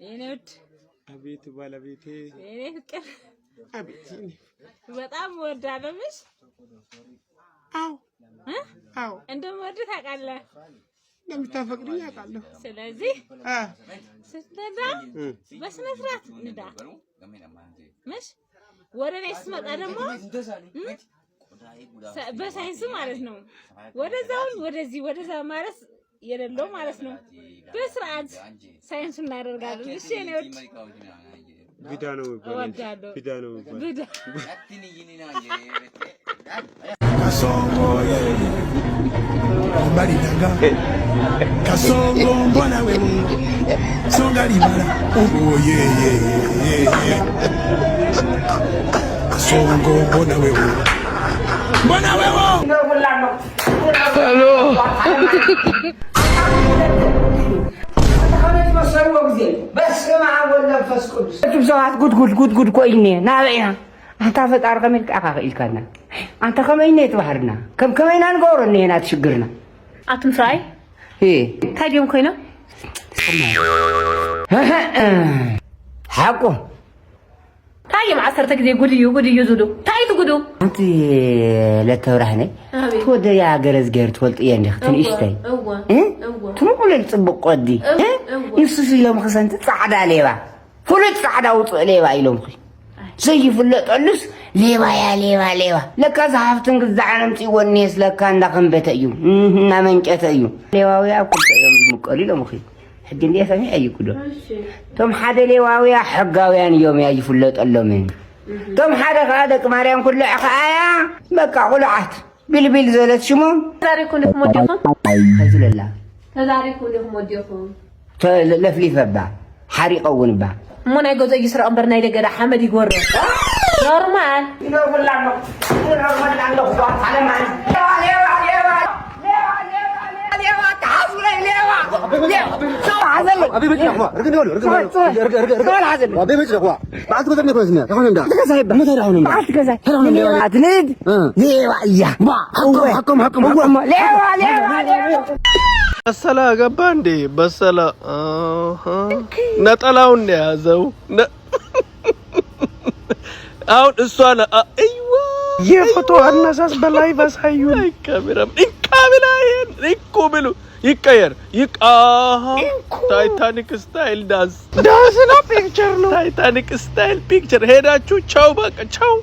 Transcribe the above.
የኔት አቤት ባለቤቴ የኔ ፍቅር አቤት በጣም ወዳለምሽ አው እንደምወድ ታውቃለህ እንደምታፈቅዱኝ አውቃለሁ ስለዚህ ስትነዳ በስነ ስርዓት ንዳ مش ወረኔ ስመጣ ደግሞ በሳይንስ ማለት ነው ወደዛው ወደዚህ ወደዛ ማለት የሌለው ማለት ነው በስርዓት ሳይንስ እናደርጋለን እሺ ነው ቪዳ ነው ቪዳ ነው kasongo bali daga kasongo mbona wewe songa limala oh yeah kasongo mbona wewe hello بس ما ولا فسكوس تبزوات قد كويني نابيها انت فطار كمل اخاخيل كنا انت كمينه تبحرنا كمينا نغورني هنا تشغرنا اتمساي ታዲያም ኮይና حقو ታዲያም 10 ጊዜ ጉድዩ ዙዱ ታይቱ ጉዱ انت لا تورحني تود يا غرزغر تولطيه እንደ ትንሽታይ ትንቁል ጽብቅ ቆዲ ይሱስ ይሎም خسنت ጻዕዳ ሌባ ፍሉጥ ጻዕዳ ውጥ ሌባ ይሎም ዘይፍለጠልስ ሌባ ያ ሌባ ለካ ዛፍትን ግዛዓንም ጽወኔስ ለካ እንዳከምበተ እዩ እና መንጨተ እዩ ሌባውያ ኩልቶም ምቆሊሎ ምኺ ሕግ እንዴ ሰሚ አይኩዶ ቶም ሓደ ሌባውያ ሕጋውያን እዮም ያ ይፍለጠሎም ቶም ሓደ ካደቅ ማርያም ኩሉ አያ በቃ ቁልዓት ቢልቢል ዘለት ሽሞ ታሪኩ ለሞዲኹም ከዝለላ ታሪኩ ለሞዲኹም ለፍሊፈባ حريقونبا من يجوز يسرق أمبرنا إذا جرى حمد يجور نورمال نورمال عنده خبط على معنا ليوا تعال ليوا شو عزل أبي بيجي أخوة رجعني رجع عزل أبي بيجي أخوة بعد كذا بني كويسنا كمان نبدأ كذا ما ترى هون بعد كذا ليوا تنيد ليوا إياه حكم ليوا በሰላ ገባ እንዴ በሰላ ነጠላውን ያዘው አሁን እሷን አይዋ የፎቶ አነሳስ በላይ ባሳዩ ካሜራም ይካብላየን ይቆብሉ ይቀየር ታይታኒክ ስታይል ዳንስ ነው ፒክቸር ነው ታይታኒክ ስታይል ፒክቸር ሄዳችሁ ቻው በቃ ቻው